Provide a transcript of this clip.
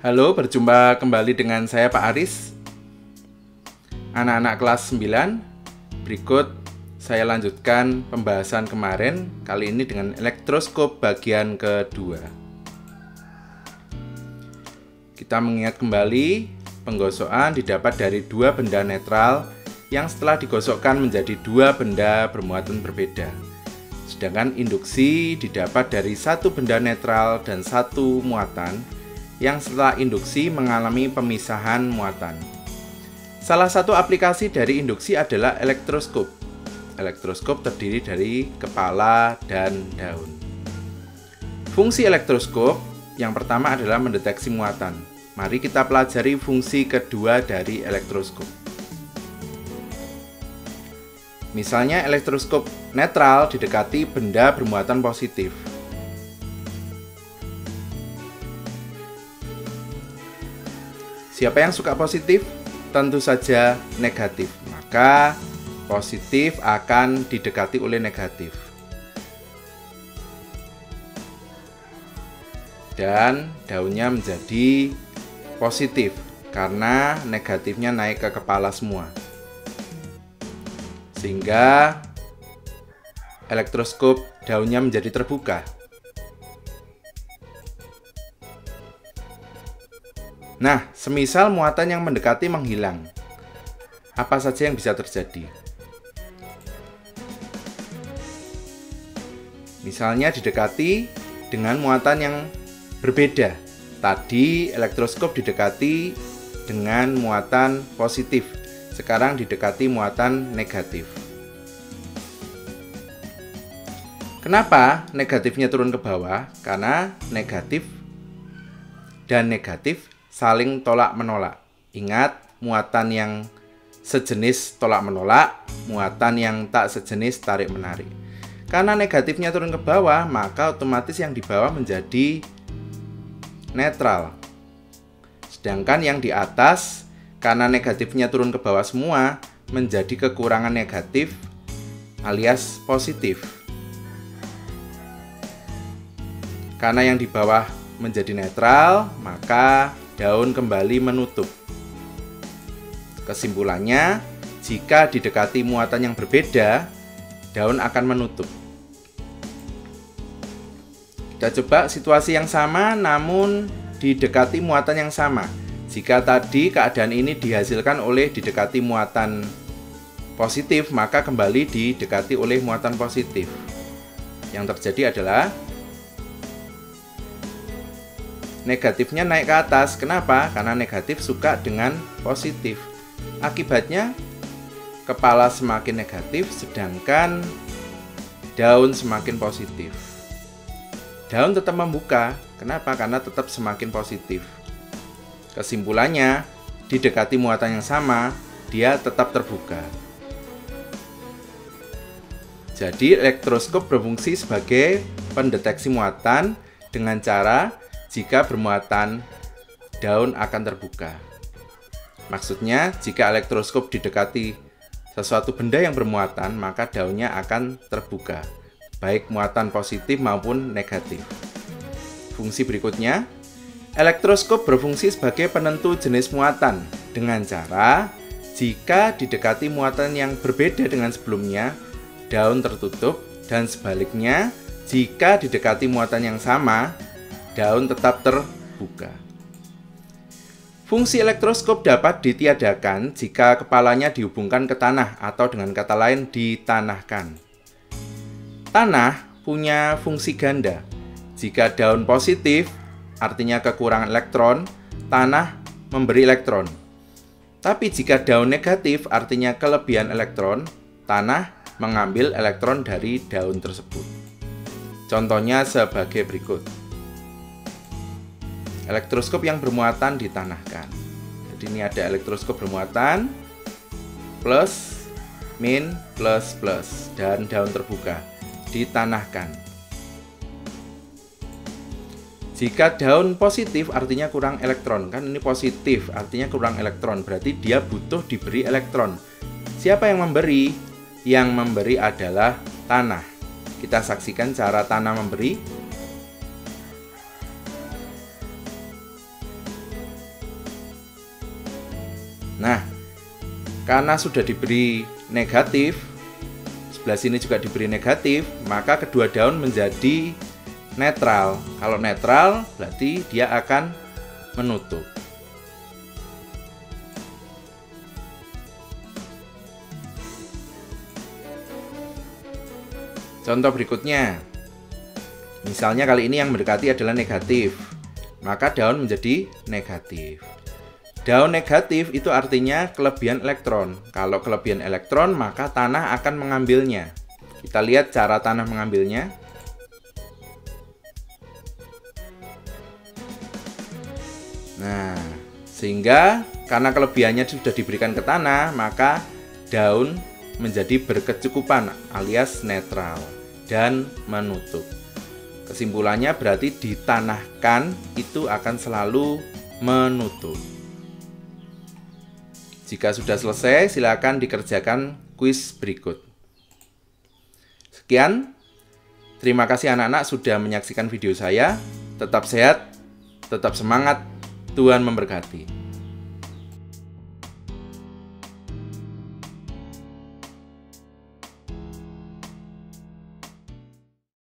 Halo, berjumpa kembali dengan saya Pak Aris. Anak-anak kelas 9, berikut saya lanjutkan pembahasan kemarin, kali ini dengan elektroskop bagian kedua. Kita mengingat kembali, penggosokan didapat dari dua benda netral yang setelah digosokkan menjadi dua benda bermuatan berbeda. Sedangkan induksi didapat dari satu benda netral dan satu muatan yang setelah induksi mengalami pemisahan muatan. Salah satu aplikasi dari induksi adalah elektroskop. Elektroskop terdiri dari kepala dan daun. Fungsi elektroskop yang pertama adalah mendeteksi muatan. Mari kita pelajari fungsi kedua dari elektroskop. Misalnya elektroskop netral didekati benda bermuatan positif. Siapa yang suka positif? Tentu saja negatif. Maka positif akan didekati oleh negatif. Dan daunnya menjadi positif karena negatifnya naik ke kepala semua. Sehingga elektroskop daunnya menjadi terbuka. Nah, semisal muatan yang mendekati menghilang, apa saja yang bisa terjadi? Misalnya didekati dengan muatan yang berbeda. Tadi elektroskop didekati dengan muatan positif, sekarang didekati muatan negatif. Kenapa negatifnya turun ke bawah? Karena negatif dan negatif saling tolak-menolak. Ingat, muatan yang sejenis tolak-menolak, muatan yang tak sejenis tarik-menarik. Karena negatifnya turun ke bawah, maka otomatis yang di bawah menjadi netral. Sedangkan yang di atas, karena negatifnya turun ke bawah semua, menjadi kekurangan negatif alias positif. Karena yang di bawah menjadi netral, maka daun kembali menutup. Kesimpulannya, jika didekati muatan yang berbeda, daun akan menutup. Kita coba situasi yang sama namun didekati muatan yang sama. Jika tadi keadaan ini dihasilkan oleh didekati muatan positif, maka kembali didekati oleh muatan positif. Yang terjadi adalah negatifnya naik ke atas. Kenapa? Karena negatif suka dengan positif. Akibatnya, kepala semakin negatif, sedangkan daun semakin positif. Daun tetap membuka. Kenapa? Karena tetap semakin positif. Kesimpulannya, didekati muatan yang sama, dia tetap terbuka. Jadi, elektroskop berfungsi sebagai pendeteksi muatan dengan cara jika bermuatan, daun akan terbuka. Maksudnya, jika elektroskop didekati sesuatu benda yang bermuatan, maka daunnya akan terbuka, baik muatan positif maupun negatif. Fungsi berikutnya, elektroskop berfungsi sebagai penentu jenis muatan dengan cara jika didekati muatan yang berbeda dengan sebelumnya, daun tertutup, dan sebaliknya, jika didekati muatan yang sama, daun tetap terbuka. Fungsi elektroskop dapat ditiadakan jika kepalanya dihubungkan ke tanah atau dengan kata lain ditanahkan. Tanah punya fungsi ganda. Jika daun positif, artinya kekurangan elektron, tanah memberi elektron. Tapi jika daun negatif, artinya kelebihan elektron, tanah mengambil elektron dari daun tersebut. Contohnya sebagai berikut. Elektroskop yang bermuatan ditanahkan. Jadi ini ada elektroskop bermuatan plus, min, plus, plus, dan daun terbuka ditanahkan. Jika daun positif artinya kurang elektron, kan ini positif artinya kurang elektron, berarti dia butuh diberi elektron. Siapa yang memberi? Yang memberi adalah tanah. Kita saksikan cara tanah memberi. Nah, karena sudah diberi negatif, sebelah sini juga diberi negatif, maka kedua daun menjadi netral. Kalau netral berarti dia akan menutup. Contoh berikutnya, misalnya kali ini yang mendekati adalah negatif, maka daun menjadi negatif. Daun negatif itu artinya kelebihan elektron. Kalau kelebihan elektron, maka tanah akan mengambilnya. Kita lihat cara tanah mengambilnya. Nah, sehingga karena kelebihannya sudah diberikan ke tanah, maka daun menjadi berkecukupan alias netral dan menutup. Kesimpulannya berarti ditanahkan itu akan selalu menutup. Jika sudah selesai, silakan dikerjakan kuis berikut. Sekian, terima kasih anak-anak sudah menyaksikan video saya. Tetap sehat, tetap semangat, Tuhan memberkati.